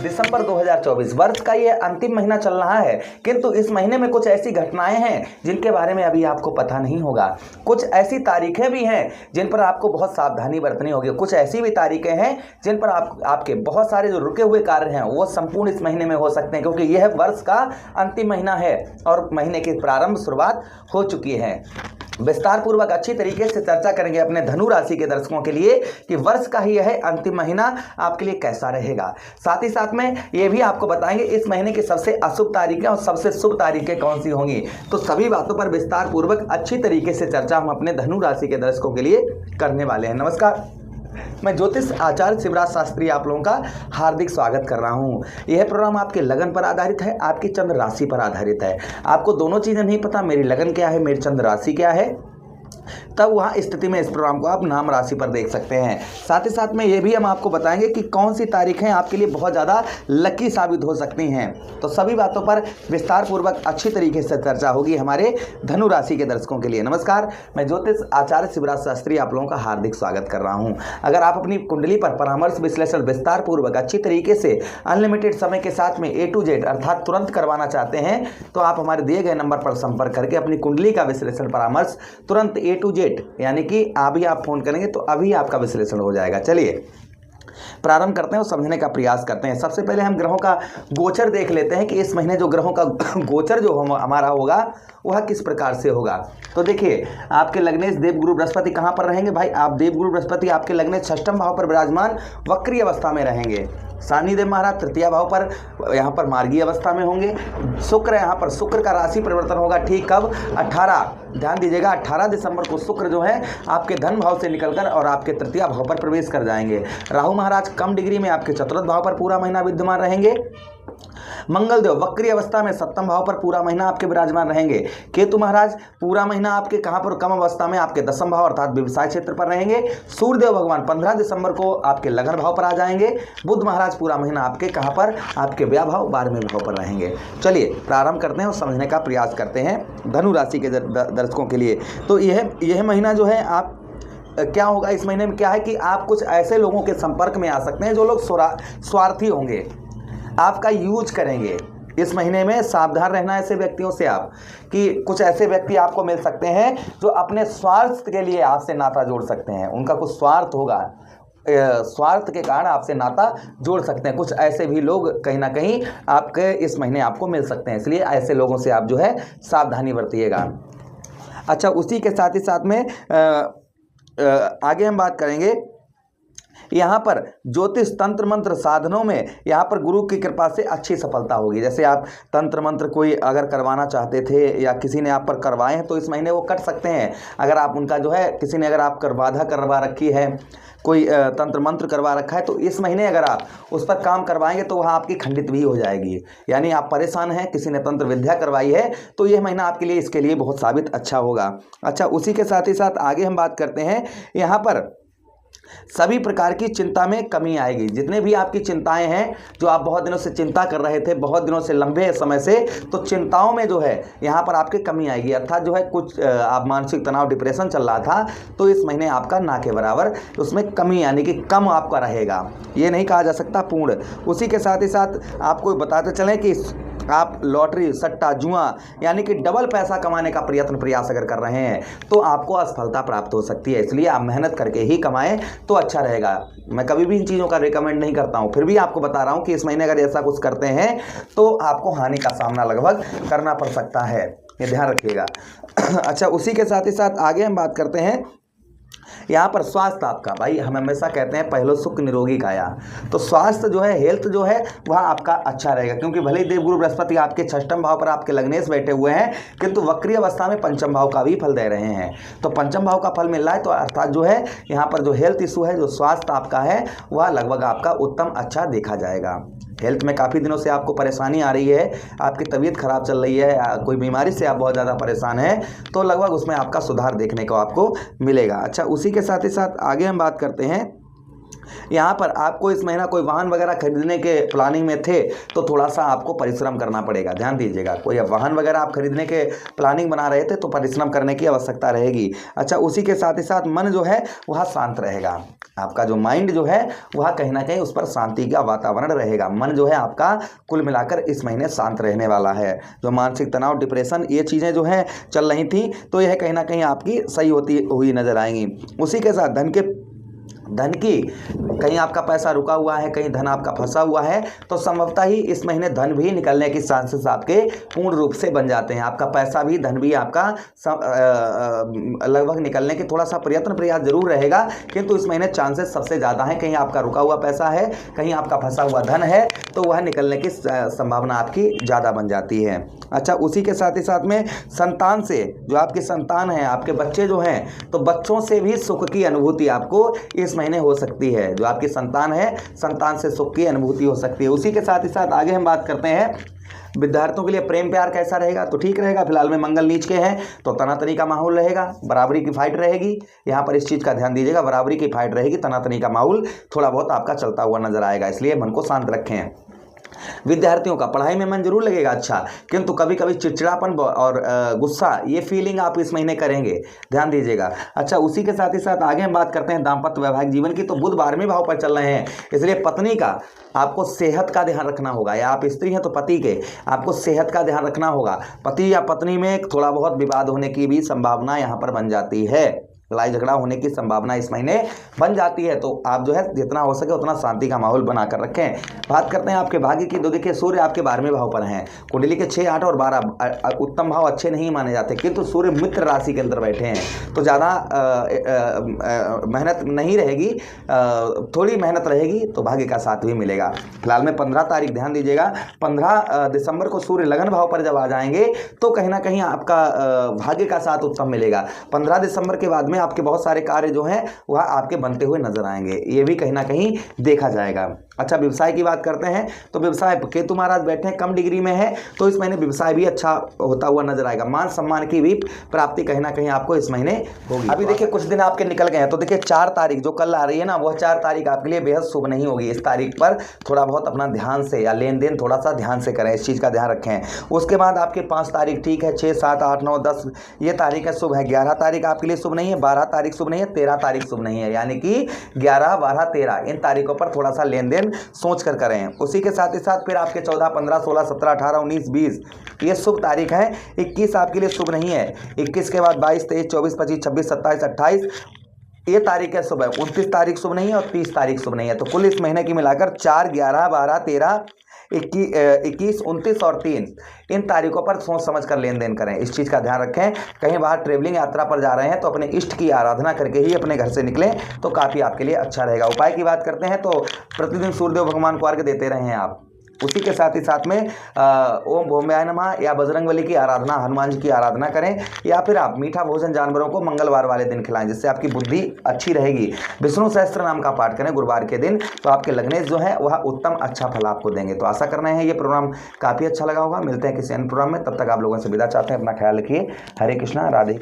दिसंबर 2024 वर्ष का ये अंतिम महीना चल रहा है, किंतु इस महीने में कुछ ऐसी घटनाएं हैं जिनके बारे में अभी आपको पता नहीं होगा। कुछ ऐसी तारीखें भी हैं जिन पर आपको बहुत सावधानी बरतनी होगी। कुछ ऐसी भी तारीखें हैं जिन पर आपके बहुत सारे जो रुके हुए कार्य हैं वो संपूर्ण इस महीने में हो सकते हैं, क्योंकि यह वर्ष का अंतिम महीना है और महीने की प्रारंभ शुरुआत हो चुकी है। विस्तार पूर्वक अच्छी तरीके से चर्चा करेंगे अपने धनु राशि के दर्शकों के लिए कि वर्ष का ही यह अंतिम महीना आपके लिए कैसा रहेगा। साथ ही साथ में ये भी आपको बताएंगे इस महीने की सबसे अशुभ तारीखें और सबसे शुभ तारीखें कौन सी होंगी। तो सभी बातों पर विस्तार पूर्वक अच्छी तरीके से चर्चा हम अपने धनु राशि के दर्शकों के लिए करने वाले हैं। नमस्कार, मैं ज्योतिष आचार्य शिवराज शास्त्री आप लोगों का हार्दिक स्वागत कर रहा हूं। यह प्रोग्राम आपके लगन पर आधारित है, आपकी चंद्र राशि पर आधारित है। आपको दोनों चीज़ें नहीं पता, मेरी लगन क्या है, मेरी चंद्र राशि क्या है, तब वहाँ स्थिति में इस प्रोग्राम को आप नाम राशि पर देख सकते हैं। साथ ही साथ में ये भी हम आपको बताएंगे कि कौन सी तारीखें आपके लिए बहुत ज़्यादा लकी साबित हो सकती हैं। तो सभी बातों पर विस्तार पूर्वक अच्छी तरीके से चर्चा होगी हमारे धनु राशि के दर्शकों के लिए। नमस्कार, मैं ज्योतिष आचार्य शिवराज शास्त्री आप लोगों का हार्दिक स्वागत कर रहा हूँ। अगर आप अपनी कुंडली पर परामर्श विश्लेषण विस्तार पूर्वक अच्छी तरीके से अनलिमिटेड समय के साथ में A to Z अर्थात तुरंत करवाना चाहते हैं तो आप हमारे दिए गए नंबर पर संपर्क करके अपनी कुंडली का विश्लेषण परामर्श तुरंत A to Z यानी कि अभी आप फोन करेंगे तो अभी आपका विश्लेषण हो जाएगा। चलिए प्रारंभ करते हैं और समझने का प्रयास करते हैं। सबसे पहले हम ग्रहों का गोचर देख लेते हैं कि इस महीने जो ग्रहों का गोचर जो हमारा होगा वह किस प्रकार से होगा। तो देखिए, आपके लग्नेश देवगुरु बृहस्पति कहाँ पर रहेंगे भाई? आप देवगुरु बृहस्पति आपके लग्नेश षष्ठम भाव पर विराजमान वक्री अवस्था में रहेंगे। शनिदेव महाराज तृतीय भाव पर यहाँ पर मार्गी अवस्था में होंगे। शुक्र यहाँ पर शुक्र का राशि परिवर्तन होगा। ठीक कब? 18, ध्यान दीजिएगा, 18 दिसंबर को शुक्र जो है आपके धन भाव से निकलकर और आपके तृतीय भाव पर प्रवेश कर जाएंगे। राहु महाराज कम डिग्री में आपके चतुर्थ भाव पर पूरा महीना विद्यमान रहेंगे। मंगल देव वक्री अवस्था में सप्तम भाव पर पूरा महीना आपके विराजमान रहेंगे। केतु महाराज पूरा महीना आपके कहां पर? कम अवस्था में आपके दसम भाव अर्थात व्यवसाय क्षेत्र पर रहेंगे। सूर्यदेव भगवान 15 दिसंबर को आपके लगन भाव पर आ जाएंगे। बुध महाराज पूरा महीना आपके कहां पर? आपके व्यय भाव 12वें भाव पर रहेंगे। चलिए प्रारंभ करते हैं और समझने का प्रयास करते हैं धनु राशि के दर्शकों के लिए। तो यह महीना जो है आप क्या होगा, इस महीने में क्या है कि आप कुछ ऐसे लोगों के संपर्क में आ सकते हैं जो लोग स्वार्थी होंगे, आपका यूज करेंगे। इस महीने में सावधान रहना ऐसे व्यक्तियों से आप कि कुछ ऐसे व्यक्ति आपको मिल सकते हैं जो अपने स्वार्थ के लिए आपसे नाता जोड़ सकते हैं। उनका कुछ स्वार्थ होगा, स्वार्थ के कारण आपसे नाता जोड़ सकते हैं। कुछ ऐसे भी लोग कहीं ना कहीं आपके इस महीने आपको मिल सकते हैं, इसलिए ऐसे लोगों से आप जो है सावधानी बरतिएगा। अच्छा, उसी के साथ ही साथ में आगे हम बात करेंगे यहाँ पर ज्योतिष तंत्र मंत्र साधनों में यहाँ पर गुरु की कृपा से अच्छी सफलता होगी। जैसे आप तंत्र मंत्र कोई अगर करवाना चाहते थे या किसी ने आप पर करवाए हैं तो इस महीने वो कर सकते हैं। अगर आप उनका जो है किसी ने अगर आप बाधा करवा रखी है, कोई तंत्र मंत्र करवा रखा है, तो इस महीने अगर आप उस पर काम करवाएंगे तो वह आपकी खंडित भी हो जाएगी। यानी आप परेशान हैं, किसी ने तंत्र विद्या करवाई है तो यह महीना आपके लिए इसके लिए बहुत साबित अच्छा होगा। अच्छा, उसी के साथ ही साथ आगे हम बात करते हैं यहाँ पर सभी प्रकार की चिंता में कमी आएगी। जितने भी आपकी चिंताएं हैं, जो आप बहुत दिनों से चिंता कर रहे थे, बहुत दिनों से लंबे समय से, तो चिंताओं में जो है यहाँ पर आपके कमी आएगी। अर्थात जो है कुछ आप मानसिक तनाव डिप्रेशन चल रहा था तो इस महीने आपका ना के बराबर उसमें कमी यानी कि कम आपका रहेगा। ये नहीं कहा जा सकता पूर्ण। उसी के साथ ही साथ आपको बताते चलें कि आप लॉटरी, सट्टा, जुआ यानी कि डबल पैसा कमाने का प्रयास अगर कर रहे हैं तो आपको असफलता प्राप्त हो सकती है। इसलिए आप मेहनत करके ही कमाएं तो अच्छा रहेगा। मैं कभी भी इन चीज़ों का रिकमेंड नहीं करता हूं, फिर भी आपको बता रहा हूं कि इस महीने अगर ऐसा कुछ करते हैं तो आपको हानि का सामना लगभग करना पड़ सकता है, ये ध्यान रखिएगा। अच्छा, उसी के साथ ही साथ आगे हम बात करते हैं यहाँ पर स्वास्थ्य आपका। भाई हम हमेशा कहते हैं पहलो सुख निरोगी काया, तो स्वास्थ्य जो है, हेल्थ जो है वह आपका अच्छा रहेगा। क्योंकि भले ही देवगुरु बृहस्पति आपके षष्ठम भाव पर आपके लग्नेश बैठे हुए हैं, किंतु वक्री अवस्था में पंचम भाव का भी फल दे रहे हैं। तो पंचम भाव का फल मिल रहा है, तो अर्थात जो है यहाँ पर जो हेल्थ इशू है, जो स्वास्थ्य आपका है, वह लगभग आपका उत्तम अच्छा देखा जाएगा। हेल्थ में काफ़ी दिनों से आपको परेशानी आ रही है, आपकी तबीयत खराब चल रही है, कोई बीमारी से आप बहुत ज़्यादा परेशान हैं, तो लगभग उसमें आपका सुधार देखने को आपको मिलेगा। अच्छा, उसी के साथ ही साथ आगे हम बात करते हैं यहाँ पर आपको इस महीना कोई वाहन वगैरह खरीदने के प्लानिंग में थे तो थोड़ा सा आपको परिश्रम करना पड़ेगा। ध्यान दीजिएगा, कोई वाहन वगैरह आप खरीदने के प्लानिंग बना रहे थे तो परिश्रम करने की आवश्यकता रहेगी। अच्छा, उसी के साथ ही साथ मन जो है वह शांत रहेगा। आपका जो माइंड जो है वह कहीं ना कहीं उस पर शांति का वातावरण रहेगा। मन जो है आपका कुल मिलाकर इस महीने शांत रहने वाला है। जो मानसिक तनाव, डिप्रेशन, ये चीज़ें जो हैं चल रही थी तो यह कहीं ना कहीं आपकी सही होती हुई नजर आएंगी। उसी के साथ धन की कहीं आपका पैसा रुका हुआ है, कहीं धन आपका फंसा हुआ है, तो संभवतः ही इस महीने धन भी निकलने की चांसेस आपके पूर्ण रूप से बन जाते हैं। आपका पैसा भी, धन भी आपका लगभग निकलने की थोड़ा सा प्रयास जरूर रहेगा, किंतु इस महीने चांसेस सबसे ज़्यादा हैं। कहीं आपका रुका हुआ पैसा है, कहीं आपका फंसा हुआ धन है, तो वह निकलने की संभावना आपकी ज़्यादा बन जाती है। अच्छा, उसी के साथ ही साथ में संतान से, जो आपके संतान हैं, आपके बच्चे जो हैं, तो बच्चों से भी सुख की अनुभूति आपको इस महीने हो सकती है। जो आपकी संतान है, संतान से सुख की अनुभूति हो सकती है। उसी के साथ ही साथ आगे हम बात करते हैं विद्यार्थियों के लिए प्रेम प्यार कैसा रहेगा, तो ठीक रहेगा। फिलहाल में मंगल नीच के हैं तो तनातनी का माहौल रहेगा, बराबरी की फाइट रहेगी। यहाँ पर इस चीज़ का ध्यान दीजिएगा, बराबरी की फाइट रहेगी, तनातनी का माहौल थोड़ा बहुत आपका चलता हुआ नजर आएगा, इसलिए मन को शांत रखें। विद्यार्थियों का पढ़ाई में मन जरूर लगेगा अच्छा, किंतु कभी कभी चिड़चिड़ापन और गुस्सा, ये फीलिंग आप इस महीने करेंगे, ध्यान दीजिएगा। अच्छा, उसी के साथ ही साथ आगे हम बात करते हैं दाम्पत्य वैवाहिक जीवन की। तो बुध 12वें भाव पर चल रहे हैं, इसलिए पत्नी का आपको सेहत का ध्यान रखना होगा, या आप स्त्री हैं तो पति के आपको सेहत का ध्यान रखना होगा। पति या पत्नी में थोड़ा बहुत विवाद होने की भी संभावना यहाँ पर बन जाती है, लड़ाई झगड़ा होने की संभावना इस महीने बन जाती है। तो आप जो है जितना हो सके उतना शांति का माहौल बनाकर रखें। बात करते हैं आपके भाग्य की। तो देखिए, सूर्य आपके 12वें भाव पर हैं, कुंडली के 6, 8 और 12 उत्तम भाव अच्छे नहीं माने जाते, किंतु सूर्य मित्र राशि के अंदर बैठे हैं, तो ज़्यादा मेहनत नहीं रहेगी, थोड़ी मेहनत रहेगी तो भाग्य का साथ भी मिलेगा। फिलहाल में 15 तारीख ध्यान दीजिएगा, 15 दिसंबर को सूर्य लगन भाव पर जब आ जाएंगे तो कहीं ना कहीं आपका भाग्य का साथ उत्तम मिलेगा। 15 दिसंबर के बाद में आपके बहुत सारे कार्य जो हैं वह आपके बनते हुए नजर आएंगे, ये भी कहीं ना कहीं देखा जाएगा। अच्छा, व्यवसाय की बात करते हैं तो व्यवसाय केतु महाराज बैठे हैं, कम डिग्री में है, तो इस महीने व्यवसाय भी अच्छा होता हुआ नजर आएगा। मान सम्मान की भी प्राप्ति कहीं ना कहीं आपको इस महीने होगी। अभी देखिए कुछ दिन आपके निकल गए हैं, तो देखिए 4 तारीख जो कल आ रही है ना, वह 4 तारीख आपके लिए बेहद शुभ नहीं होगी। इस तारीख पर थोड़ा बहुत अपना ध्यान से या लेन देन थोड़ा सा ध्यान से करें, इस चीज़ का ध्यान रखें। उसके बाद आपके 5 तारीख ठीक है, 6, 7, 8, 9, 10 ये तारीख है शुभ है। 11 तारीख आपके लिए शुभ नहीं है, 12 तारीख शुभ नहीं है, 13 तारीख शुभ नहीं है, यानी कि 11, 12, 13 इन तारीखों पर थोड़ा सा लेन देन सोच कर करें। उसी के साथ ही साथ फिर आपके 14, 15, 16, 17, 18, 19, 20 ये शुभ तारीख है। 21 आपके लिए शुभ नहीं है, 21 के बाद 22, 23, 24, 25, 26, 27, 28 ये तारीख है शुभ है। 29 तारीख शुभ नहीं है और 30 तारीख शुभ नहीं है। तो कुल इस महीने की मिलाकर 4, 11, 12, 13, 21, 29 और 3 इन तारीखों पर सोच समझ कर लेन देन करें, इस चीज़ का ध्यान रखें। कहीं बाहर ट्रेवलिंग यात्रा पर जा रहे हैं तो अपने इष्ट की आराधना करके ही अपने घर से निकलें तो काफ़ी आपके लिए अच्छा रहेगा। उपाय की बात करते हैं तो प्रतिदिन सूर्यदेव भगवान को अर्घ्य देते रहें आप। उसी के साथ ही साथ में ओम भौम्याय नमः या बजरंगबली की आराधना, हनुमान जी की आराधना करें, या फिर आप मीठा भोजन जानवरों को मंगलवार वाले दिन खिलाएं, जिससे आपकी बुद्धि अच्छी रहेगी। विष्णु सहस्त्र नाम का पाठ करें गुरुवार के दिन, तो आपके लग्नेश जो है वह उत्तम अच्छा फल आपको देंगे। तो आशा करना है ये प्रोग्राम काफ़ी अच्छा लगा होगा। मिलते हैं किसी अन्य प्रोग्राम में, तब तक आप लोगों से विदा चाहते हैं। अपना ख्याल रखिए। हरे कृष्णा, राधे।